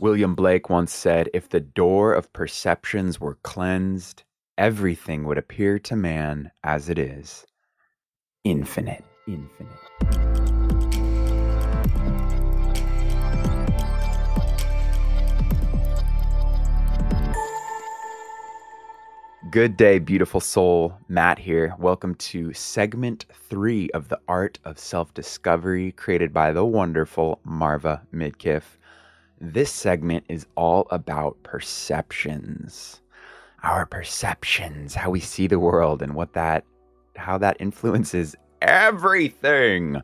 William Blake once said, "If the door of perceptions were cleansed, everything would appear to man as it is, infinite." Good day, beautiful soul. Matt here. Welcome to segment 3 of the Art of Self-Discovery, created by the wonderful Marva Midkiff. This segment is all about perceptions. Our perceptions, how we see the world, and how that influences everything.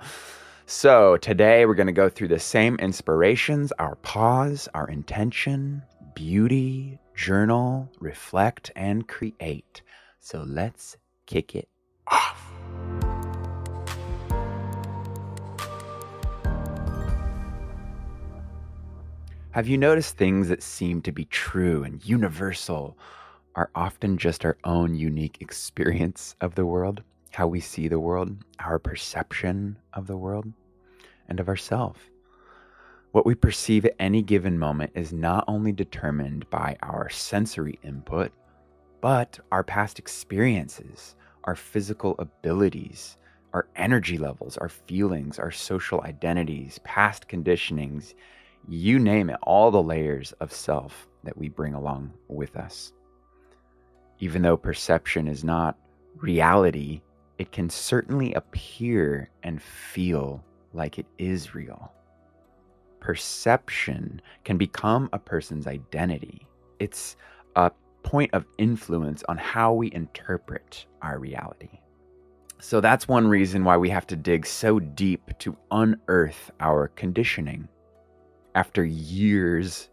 So today we're going to go through the same inspirations: our pause, our intention, beauty, journal, reflect, and create. So let's kick it off. Have you noticed things that seem to be true and universal are often just our own unique experience of the world, how we see the world, our perception of the world and of ourselves? What we perceive at any given moment is not only determined by our sensory input, but our past experiences, our physical abilities, our energy levels, our feelings, our social identities, past conditionings, you name it, all the layers of self that we bring along with us. Even though perception is not reality, it can certainly appear and feel like it is real. Perception can become a person's identity. It's a point of influence on how we interpret our reality. So that's one reason why we have to dig so deep to unearth our conditioning. After years,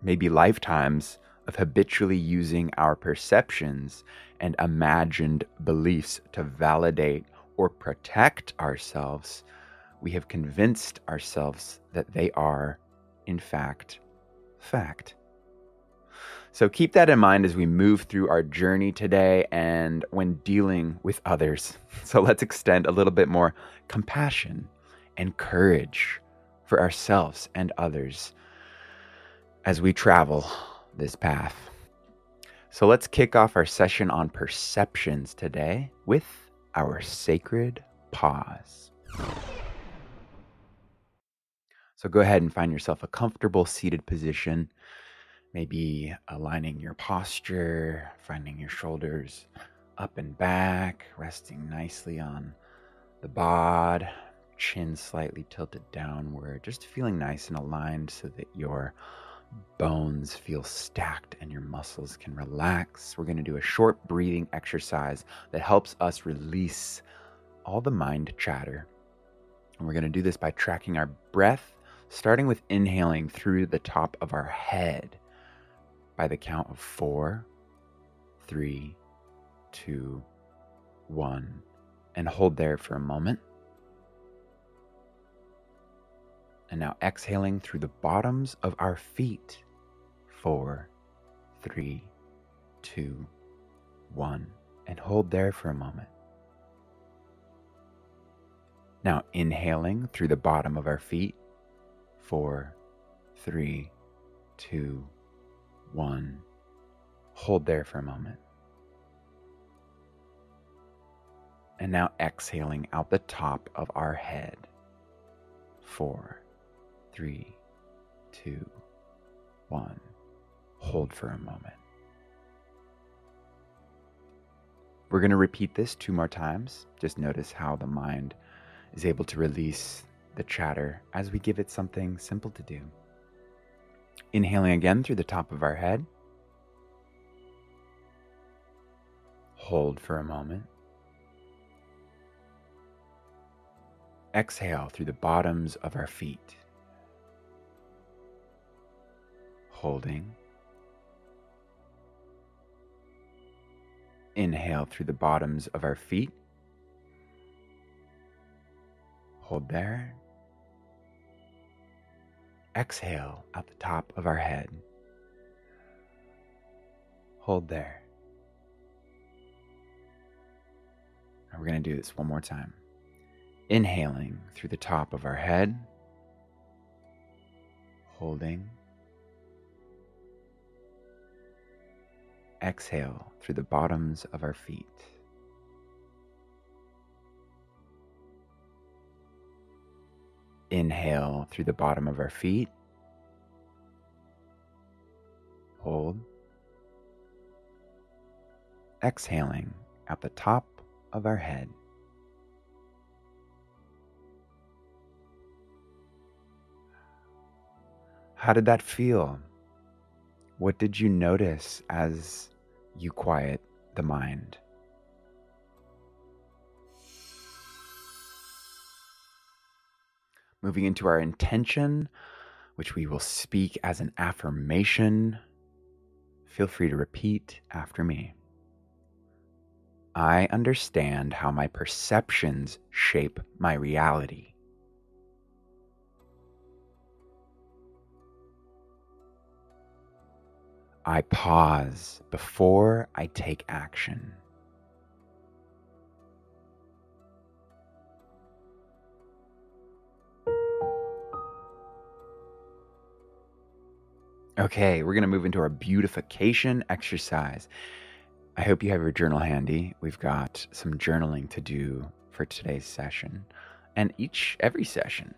maybe lifetimes, of habitually using our perceptions and imagined beliefs to validate or protect ourselves, we have convinced ourselves that they are, in fact, fact. So keep that in mind as we move through our journey today and when dealing with others. So let's extend a little bit more compassion and courage for ourselves and others as we travel this path. So let's kick off our session on perceptions today with our sacred pause. So go ahead and find yourself a comfortable seated position, maybe aligning your posture, finding your shoulders up and back, resting nicely on the bod, chin slightly tilted downward, just feeling nice and aligned so that your bones feel stacked and your muscles can relax. We're going to do a short breathing exercise that helps us release all the mind chatter. And we're going to do this by tracking our breath, starting with inhaling through the top of our head by the count of 4, 3, 2, 1, and hold there for a moment. And now exhaling through the bottoms of our feet. 4, 3, 2, 1, and hold there for a moment. Now inhaling through the bottom of our feet. 4, 3, 2, 1. Hold there for a moment. And now exhaling out the top of our head. 4, 3, 2, 1. Hold for a moment. We're going to repeat this 2 more times. Just notice how the mind is able to release the chatter as we give it something simple to do. Inhaling again through the top of our head. Hold for a moment. Exhale through the bottoms of our feet. Holding. Inhale through the bottoms of our feet. Hold there. Exhale out the top of our head. Hold there. And we're going to do this one more time. Inhaling through the top of our head. Holding. exhale through the bottoms of our feet. Inhale through the bottom of our feet. Hold. Exhaling at the top of our head. How did that feel? What did you notice as you quiet the mind? Moving into our intention, which we will speak as an affirmation. Feel free to repeat after me. I understand how my perceptions shape my reality. I pause before I take action. Okay, we're going to move into our beautification exercise. I hope you have your journal handy. We've got some journaling to do for today's session and every session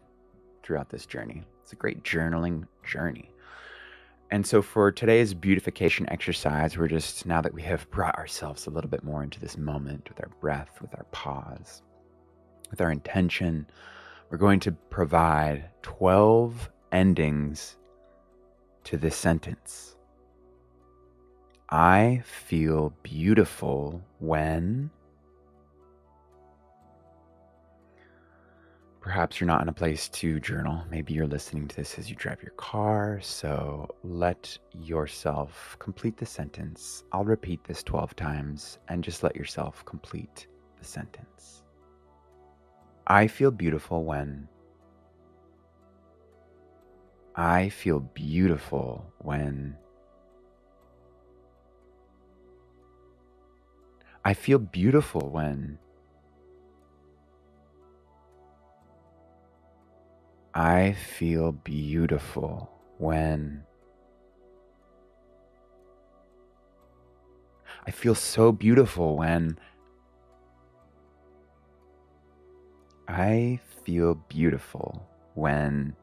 throughout this journey. It's a great journaling journey. And so for today's beautification exercise, we're just, now that we have brought ourselves a little bit more into this moment with our breath, with our pause, with our intention, we're going to provide 12 endings to this sentence. I feel beautiful when... Perhaps you're not in a place to journal. Maybe you're listening to this as you drive your car. So let yourself complete the sentence. I'll repeat this 12 times and just let yourself complete the sentence. I feel beautiful when... I feel beautiful when... I feel beautiful when... I feel beautiful when... I feel so beautiful when... I feel beautiful when...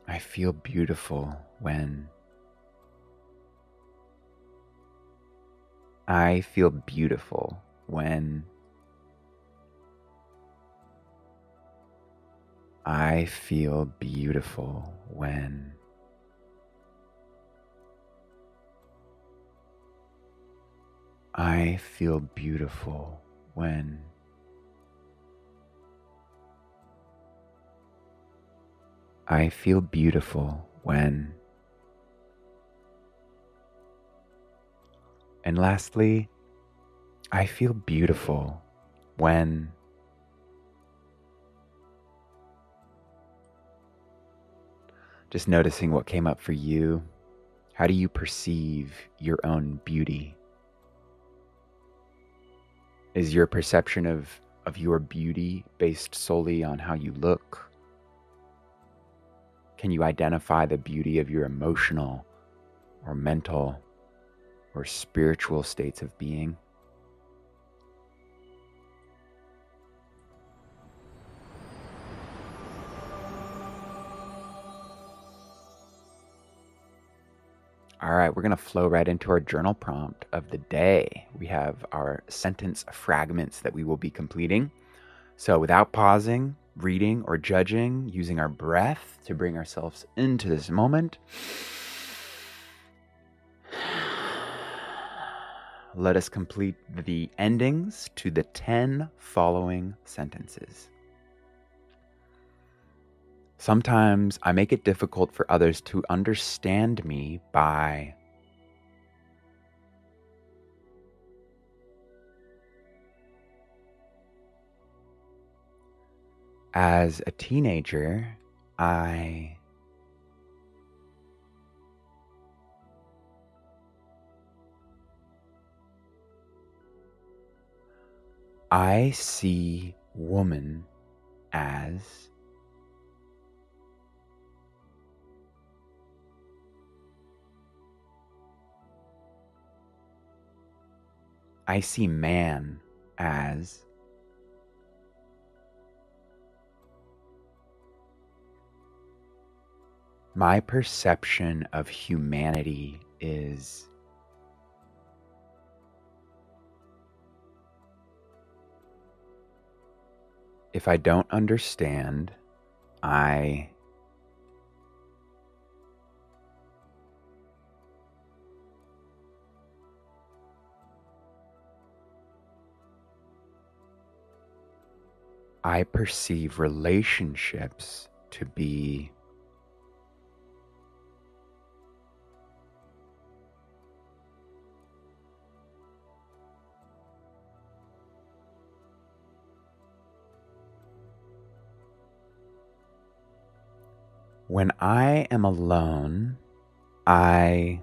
I feel beautiful when... I feel beautiful when... I feel beautiful when... I feel beautiful when... I feel beautiful when... And lastly, I feel beautiful when... Just noticing what came up for you. How do you perceive your own beauty? Is your perception of your beauty based solely on how you look? Can you identify the beauty of your emotional or mental or spiritual states of being? All right, we're going to flow right into our journal prompt of the day. We have our sentence fragments that we will be completing. So without pausing, reading, or judging, using our breath to bring ourselves into this moment, let us complete the endings to the 10 following sentences. Sometimes I make it difficult for others to understand me by... As a teenager, I see woman as... I see man as my perception of humanity is if I don't understand, I perceive relationships to be when I am alone, I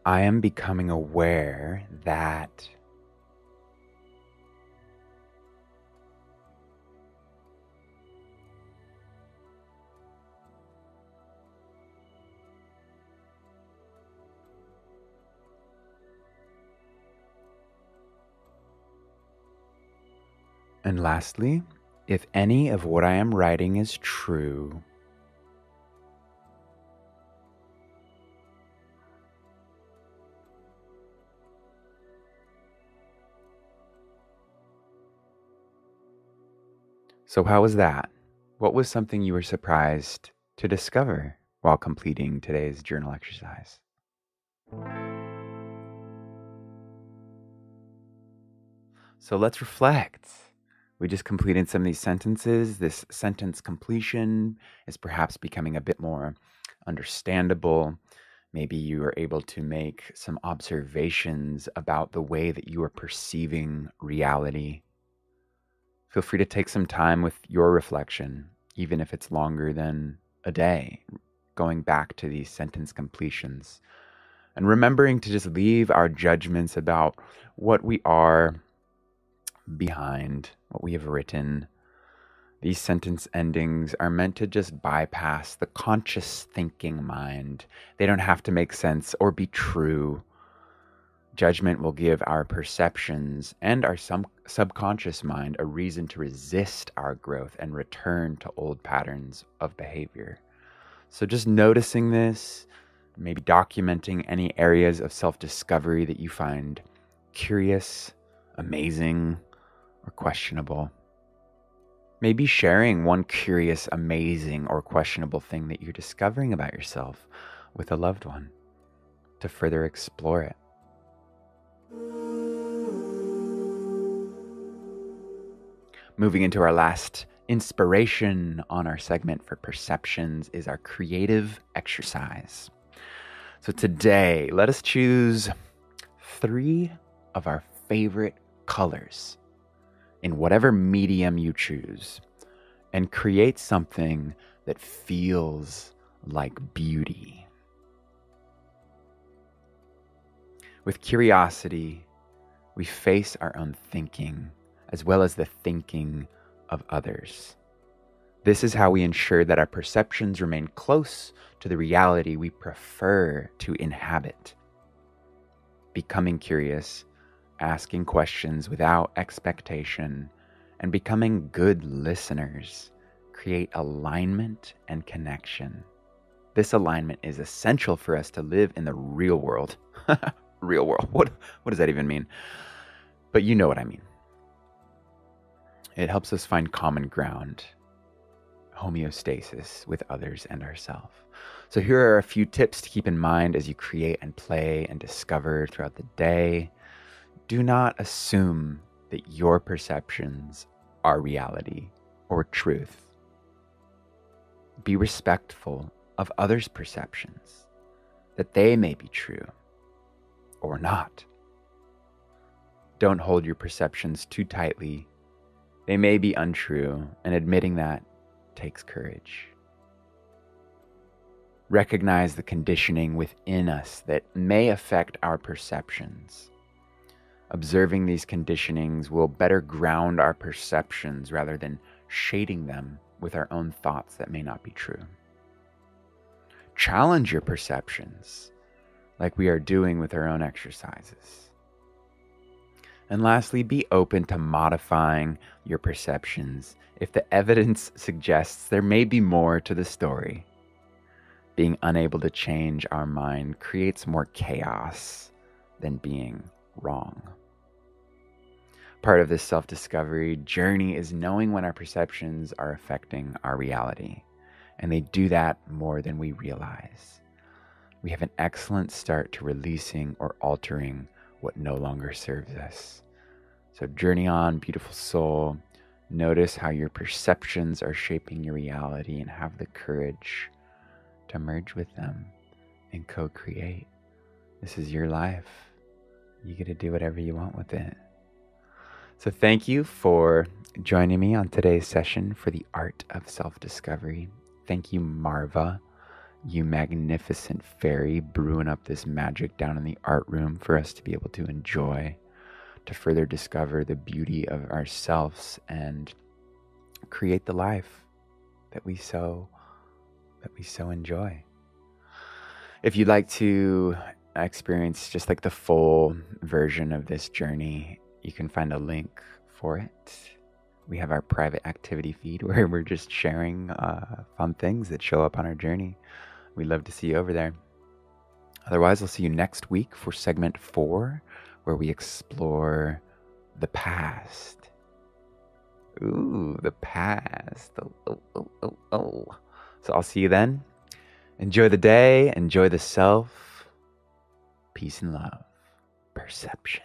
am becoming aware that and lastly, if any of what I am writing is true, so how was that? What was something you were surprised to discover while completing today's journal exercise? So let's reflect. We just completed some of these sentences. This sentence completion is perhaps becoming a bit more understandable. Maybe you are able to make some observations about the way that you are perceiving reality. Feel free to take some time with your reflection, even if it's longer than a day, going back to these sentence completions and remembering to just leave our judgments about what we are behind, what we have written. These sentence endings are meant to just bypass the conscious thinking mind. They don't have to make sense or be true. Judgment will give our perceptions and our subconscious mind a reason to resist our growth and return to old patterns of behavior. So just noticing this, maybe documenting any areas of self-discovery that you find curious, amazing, or questionable. Maybe sharing one curious, amazing, or questionable thing that you're discovering about yourself with a loved one to further explore it. Moving into our last inspiration on our segment for perceptions is our creative exercise. So today, let us choose 3 of our favorite colors in whatever medium you choose and create something that feels like beauty. With curiosity, we face our own thinking as well as the thinking of others. This is how we ensure that our perceptions remain close to the reality we prefer to inhabit. Becoming curious, asking questions without expectation, and becoming good listeners create alignment and connection. This alignment is essential for us to live in the real world. Real world. What does that even mean? But you know what I mean. It helps us find common ground, homeostasis with others and ourselves. So here are a few tips to keep in mind as you create and play and discover throughout the day. Do not assume that your perceptions are reality or truth. Be respectful of others' perceptions, that they may be true or not. Don't hold your perceptions too tightly. They may be untrue, and admitting that takes courage. Recognize the conditioning within us that may affect our perceptions. Observing these conditionings will better ground our perceptions rather than shading them with our own thoughts that may not be true. Challenge your perceptions, like we are doing with our own exercises. And lastly, be open to modifying your perceptions if the evidence suggests there may be more to the story. Being unable to change our mind creates more chaos than being wrong. Part of this self-discovery journey is knowing when our perceptions are affecting our reality, and they do that more than we realize. We have an excellent start to releasing or altering what no longer serves us. So journey on, beautiful soul. Notice how your perceptions are shaping your reality and have the courage to merge with them and co-create. This is your life. You get to do whatever you want with it. So thank you for joining me on today's session for the art of self-discovery. Thank you, Marva, you magnificent fairy, brewing up this magic down in the art room for us to be able to enjoy, to further discover the beauty of ourselves and create the life that we so enjoy. If you'd like to experience just like the full version of this journey, you can find a link for it. We have our private activity feed where we're just sharing fun things that show up on our journey. We'd love to see you over there. Otherwise, I'll see you next week for segment 4, where we explore the past. Ooh, the past. Oh. So I'll see you then. Enjoy the day. Enjoy the self. Peace and love. Perception.